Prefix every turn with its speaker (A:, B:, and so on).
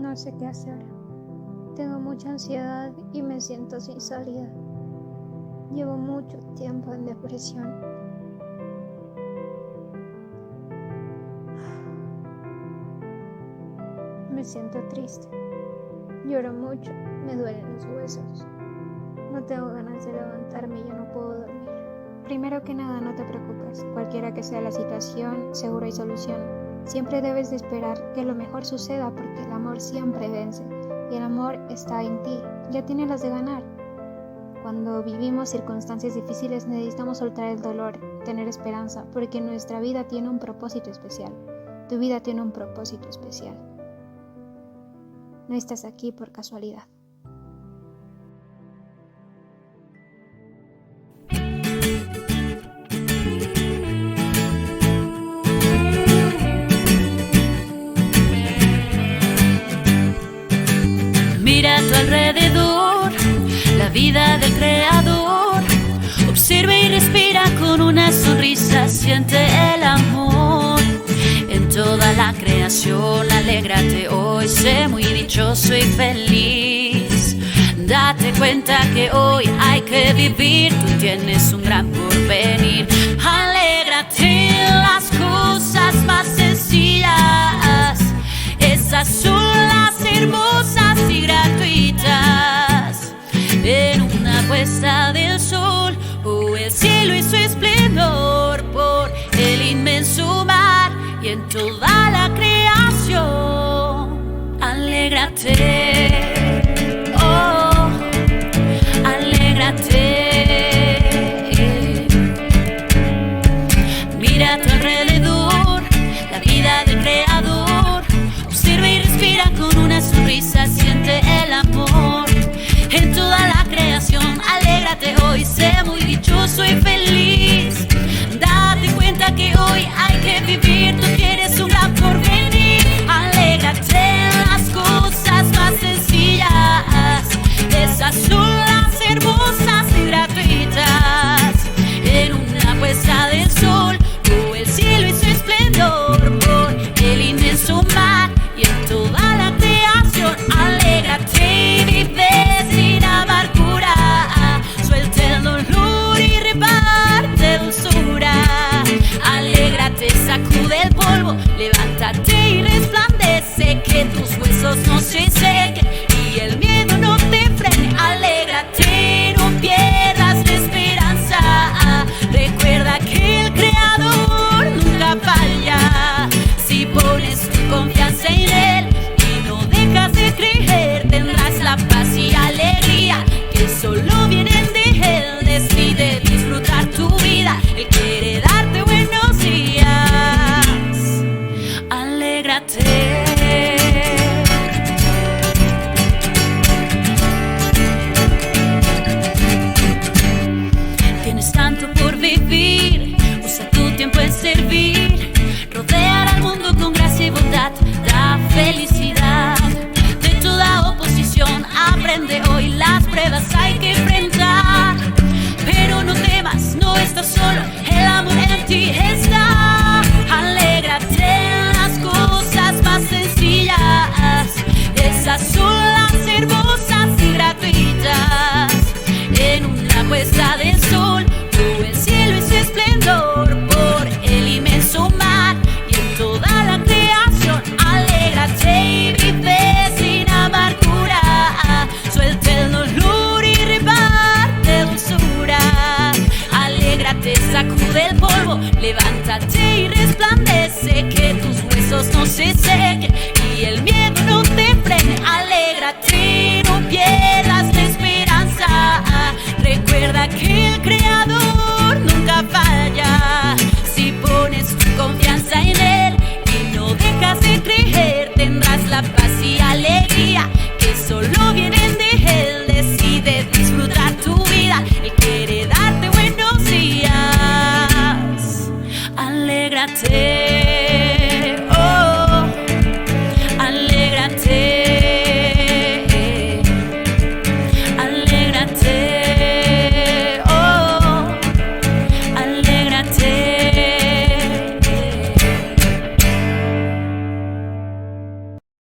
A: No sé qué hacer. Tengo mucha ansiedad y me siento sin salida. Llevo mucho tiempo en depresión. Me siento triste. Lloro mucho, me duelen los huesos. No tengo ganas de levantarme y ya no puedo dormir. Primero que nada, no te preocupes. Cualquiera que sea la situación, seguro hay solución. Siempre debes de esperar que lo mejor suceda porque el amor siempre vence. Y el amor está en ti. Ya tienes las de ganar. Cuando vivimos circunstancias difíciles necesitamos soltar el dolor, tener esperanza, porque nuestra vida tiene un propósito especial. Tu vida tiene un propósito especial. No estás aquí por casualidad.
B: Mira a tu alrededor, la vida del creador. Observa y respira con una sonrisa, siente el amor en toda la creación. Alégrate hoy, sé muy dichoso y feliz. Date cuenta que hoy hay que vivir, tú tienes un gran porvenir. Alégrate en las cosas más sencillas, esas son las hermosas y gratuitas. En una puesta del sol, el cielo y su esplendor, por el inmenso mar y en toda la creación. Alégrate, oh, alégrate. Mira a tu alrededor, la vida del creador. Observa y respira con una sonrisa, siente el amor en toda la creación. Alégrate hoy, sé muy dichoso y feliz. Date cuenta que hoy hay que vivir, tú tienes un gran porvenir. Alégrate en las cosas más sencillas, esas son las hermosas y gratuitas. En una puesta del sol, el cielo y su esplendor, por el inmenso mar y en toda la creación. Alégrate y vive sin amargura, suelta el dolor y reparte dulzura. Alégrate, sacude el polvo, levántate y resplandece, que tus huesos no se sequen y el miedo no te frene. Alégrate, no pierdas la esperanza, recuerda que el creador nunca falla. Si pones tu confianza en él y no dejas de creer, tendrás la paz y alegría que solo vienen de él. Decide disfrutar tu vida, él quiere darte buenos días. Alégrate. Tienes tanto por vivir, usa tu tiempo en servir. Rodear al mundo con gracia y bondad da felicidad. De toda oposición aprende hoy, las pruebas hay que enfrentar. Pero no temas, no estás solo, el amor en ti está. Alégrate en las cosas más sencillas, esas son las hermosas y gratuitas. En una puesta del sol, el cielo y su esplendor, por el inmenso mar y en toda la creación. Alégrate y vive sin amargura, suelta el dolor y reparte dulzura. Alégrate, sacude el polvo, levántate y resplandece, que tus huesos no se sequen y el miedo no te frene. Alégrate, no pierdas la esperanza, recuerda que el creador nunca falla. Si pones tu confianza en él y no dejas de creer, tendrás la paz y alegría que solo vienen de él. Decide disfrutar tu vida, él quiere darte buenos días. Alégrate.